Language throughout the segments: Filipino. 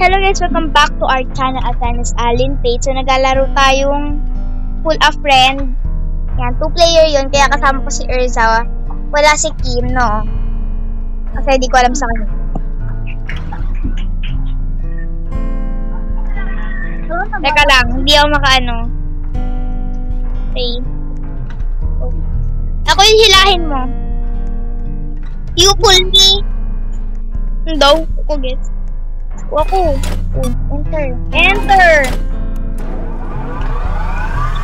Hello guys, welcome back to our channel at Tennis Alin Page. So naglalaro tayong Full a Friend. Yan, 2-player yun, kaya kasama ko si Erza. Wala si Kim, no? Kasi di ko alam sa kanya. Teka lang, hindi ako makaano. Okay. Ako yung hilahin mo. You pull me. Daw, ako gets. Ako. Enter. Enter!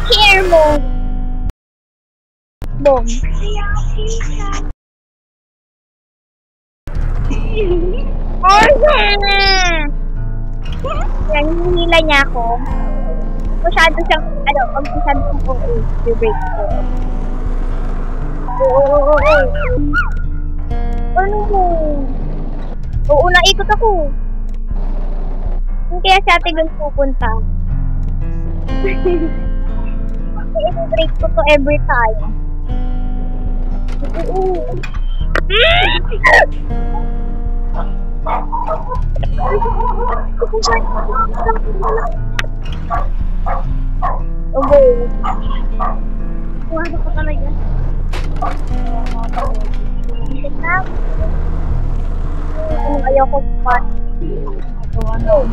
Here mo. Boom. Yan, hinila niya ako. Masyado siyang, pag masyado siyang i-break ko. Ano mo? Oo, naikot ako. Kaya si ate doon pupunta. I-break ko to every time. Okay. Kuha ko talaga. Ayaw ko pa. Go.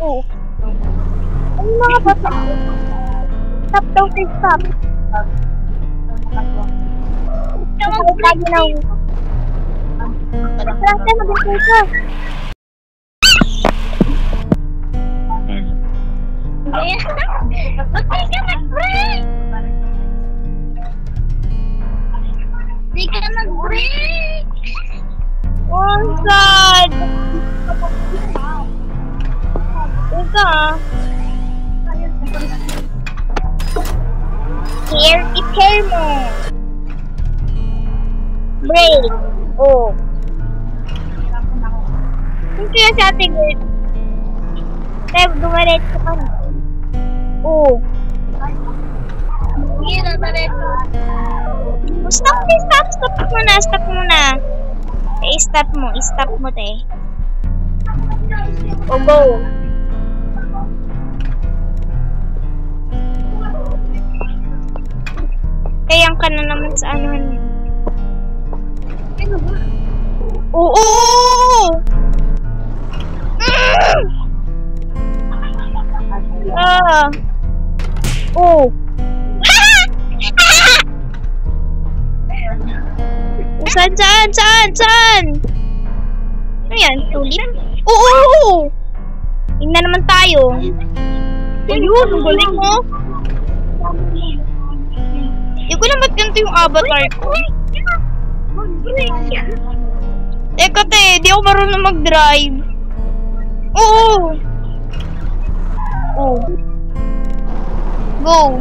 Oh. Ano mga bata? Stop daw, stop. Tawag lagi na. Klase, mag-break ka. Bakit ka mag-break? Hindi ka mag-break. Oh, God. Ika. Hair, it's hair mo. Break. Oh. Hindi kaya sa ating girl. Kaya dumaretso ka na. Oh. Hindi na dumaretso. Stop muna. I-stop mo, te. Oh, go. Kayang ka na naman sa anuhan niya. Oo! Oh! Saan? Ano yan? Tulip? Oo! Tingnan naman tayo. Ayun, ang galing mo. Hindi ko lang ba't ganito yung avatar ko. Teka te, di ako marunong mag-drive. Oo! Oh. Go.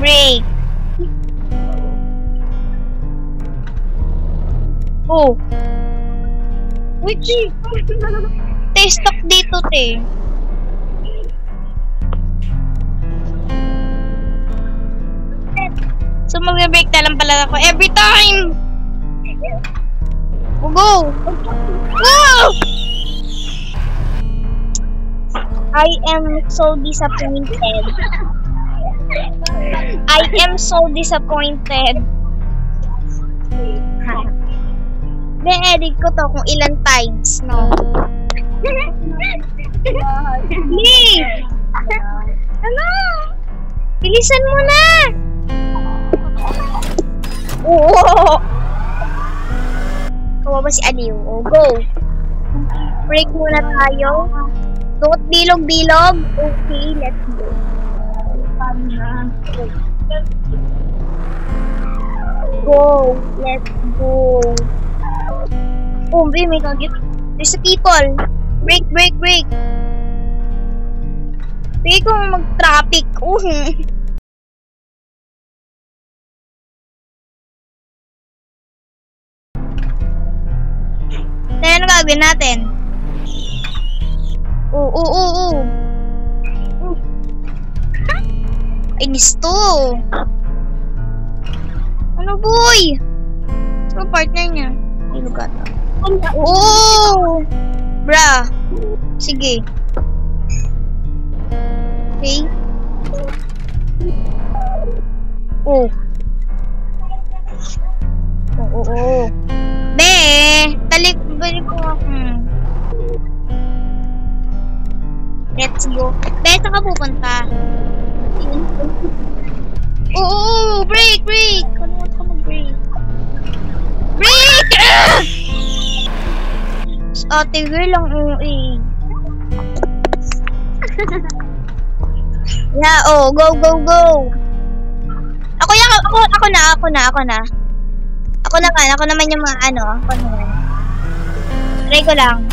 Break. Oh. Wait, te, stuck dito, te. So, mag-break na lang pala ako every time. Go! I am so disappointed. Na-edit ko to kung ilang times, no? Please! Ano? Bilisan mo na! Oo! Kawawa si Aliw. Oh, go! Break muna tayo. Don't bilog-bilog. Okay, let's go. Go! Let's go! Oh, may kagit. There's a people. Break. Pwede kong mag-traffic. Then, ano gagawin natin? Oo. Inis to. Ano, boy? Sino partner niya? Ilugata. Oo! Bra. Sige. Okay. Oh. Oo. Be! Balik ko ako. Let's go. Be, saan ka pupunta? Oo! Break! Kalimutan ka mag-break. Break! Ate girl lang OA. Yeah, oh, go. Ako naman yung mga ano, ako naman. Try ko lang.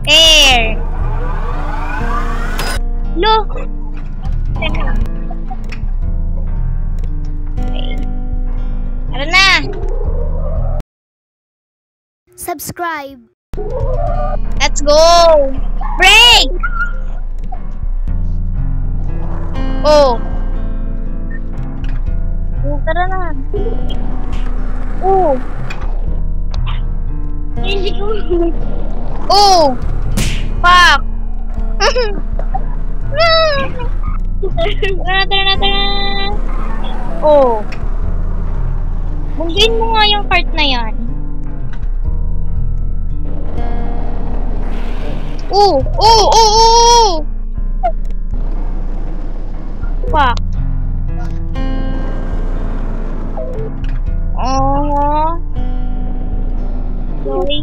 Air. No. Teka. Okay. Tara na. Subscribe. Let's go. Break. Oh. Tara na. Oh. Oh. Fuck. Tara. Oh. Bunggain mo nga yung cart na yan. Oh. Fuck. Sorry.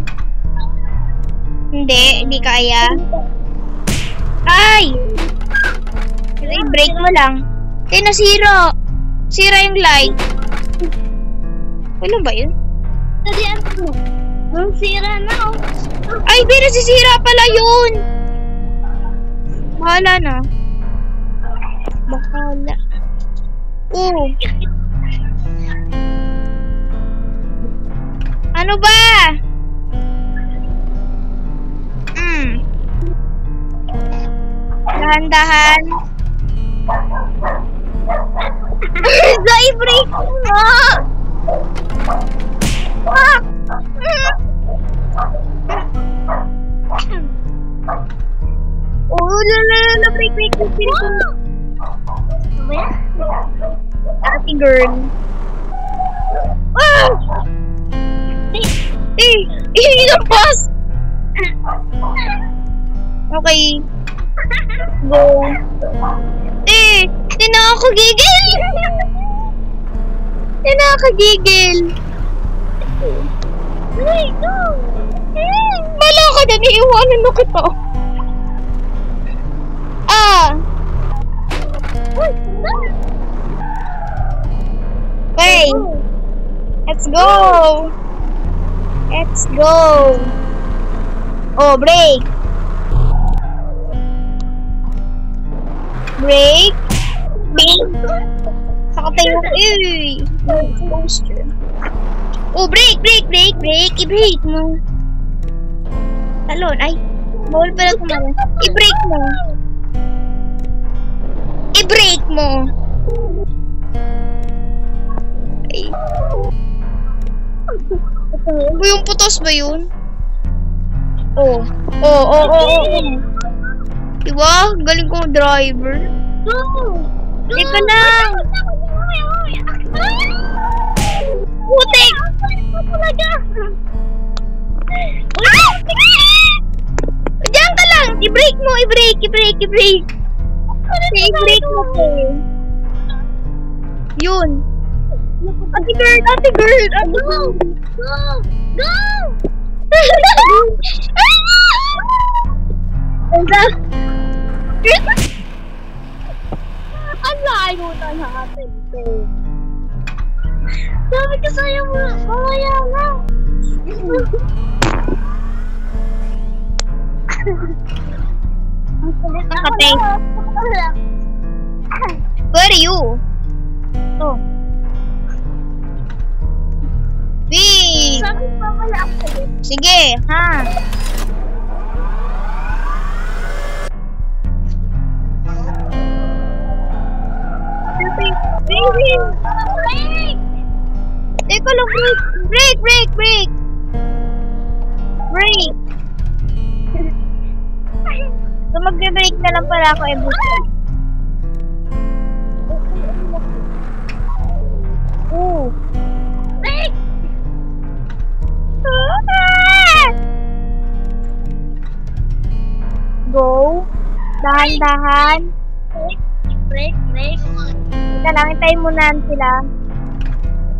Hindi kaya. Ay! Kasi break mo lang. Kaya nasira. Sira yung light. Ano ba yun? Nung sira na. Ay, pero nasisira pala yun. Bahala na. Bakala. Oh. Ano ba? Dahan-dahan. Zai, break mo! Oh, lala, break. Ate girl. Inampas! Okay. Go. Di nakakagigil. Go. Bala ka na, iiwanan na kita. Okay. Let's go. Oh, break. Saka tayo poster. Oh, break. I-break mo. Talon. Ay, bawal pala kumain. I-break mo. Ay. Yung putos ba yun? Oh. Diba? Galing kong driver. Teka lang. Putik! Diyan ka lang! I-break mo! I-break mo po. Yun. Ate girl! Go! Ang layo na natin to. Sabi ko sa'yo mo, mamaya na. Okay. Where are you? Oh. Wait. Sabi pa wala ako. Sige, ha? Teka lang, break! Break! So, magbe-break na lang pala ako every time. Oh! Break! Go! Dahan-dahan. Break! Teka lang, hintayin muna sila.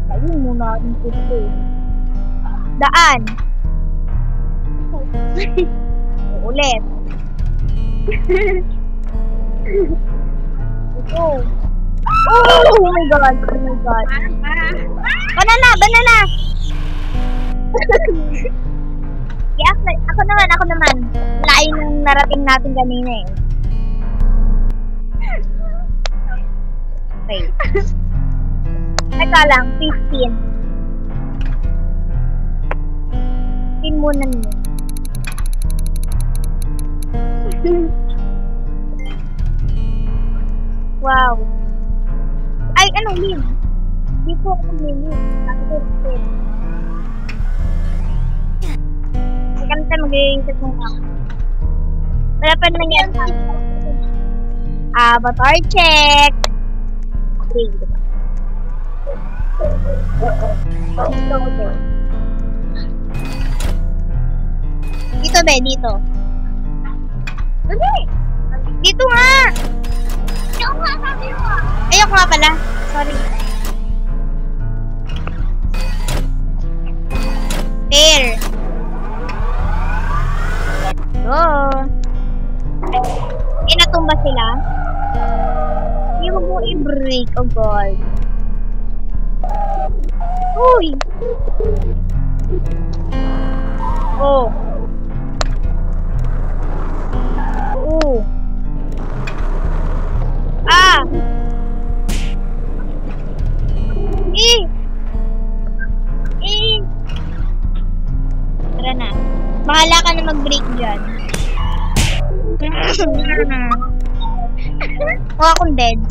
Ayun muna rin sila. Daan. Ulit. Ito. Oh my god. Banana! Yes, ako naman. Lain yung narating natin kanina eh. Okay. Teka lang, 15. 15 muna niyo. Wow. Ay, ano, Lin? Di po ako Lin. Teka na tayo mag-i-reset mo ako. Wala pa naman yan. Avatar check. Okay, diba? Dito be, dito. Dito nga! Ayoko nga pala. Sorry. Fair. Go. Inatumba sila. Hindi mo i-break, oh god. Uy! Oh. Oh. Ah! Tara na. Bahala ka na mag-break dyan. Mukha akong dead.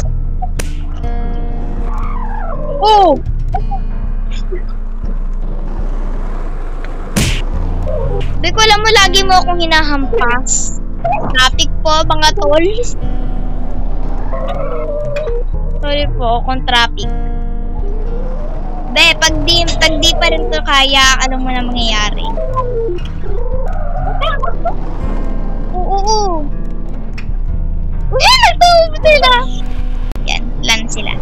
Oh! Di ko alam mo, lagi mo akong hinahampas. Traffic po, mga tol. Sorry po, kung traffic. Be, pag di pa rin to kaya, ano mo na mangyayari? Oo. Uy, nagtawag sila. Yan, land sila.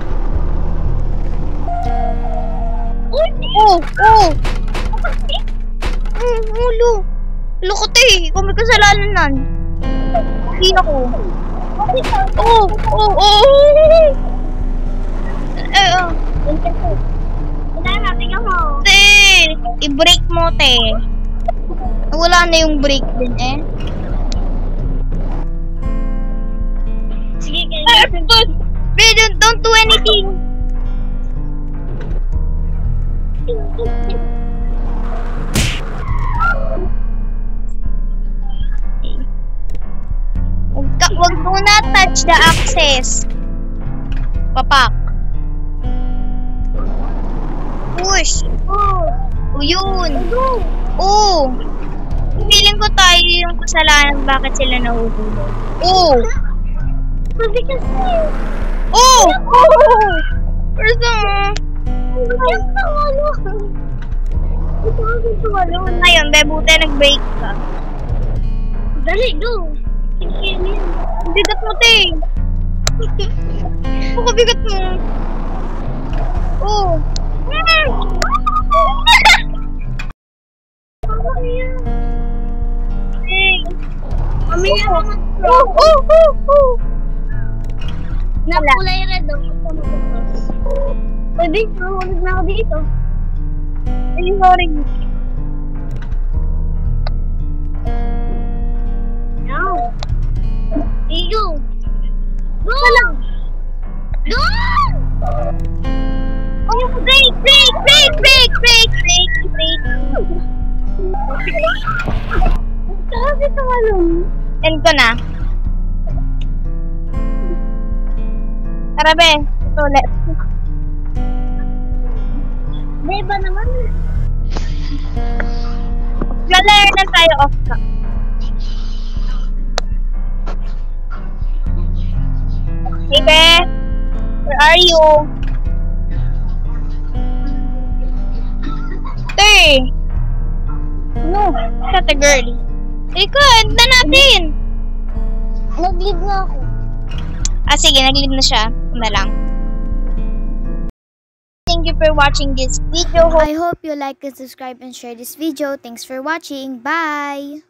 Ulo. Lukot eh. Kung may kasalanan nan. Hindi ako. I-break mo, te. Wala na yung break din eh. Sige, kaya Don't do anything. Wag mo na touch the access. Papak. Push. Oh, yun. Oh. Feeling ko tayo yung kasalanan bakit sila nahuhulog. Oh. Sabi kasi. Oh. Person. Ngayon, bebute, nag-break ka. Dali, go. Bigat mo, te. Bigat mo. Oh. Nakulay red daw. Pwede, nahulog na ako dito. Ay, sorry. No. Igo. Go! Go! Oh, break! Sabi ito malong. End ko na. Tara, be. Ito ulit. Be, Hindi ba naman? Lalaro na tayo off cam. Hey, Beth. Where are you? Hey! No, not a girl. Ikot, na natin! Nag-leave na ako. Ah, sige, nag-leave na siya. Ito na lang. Thank you for watching this video. I hope you like and subscribe and share this video. Thanks for watching. Bye!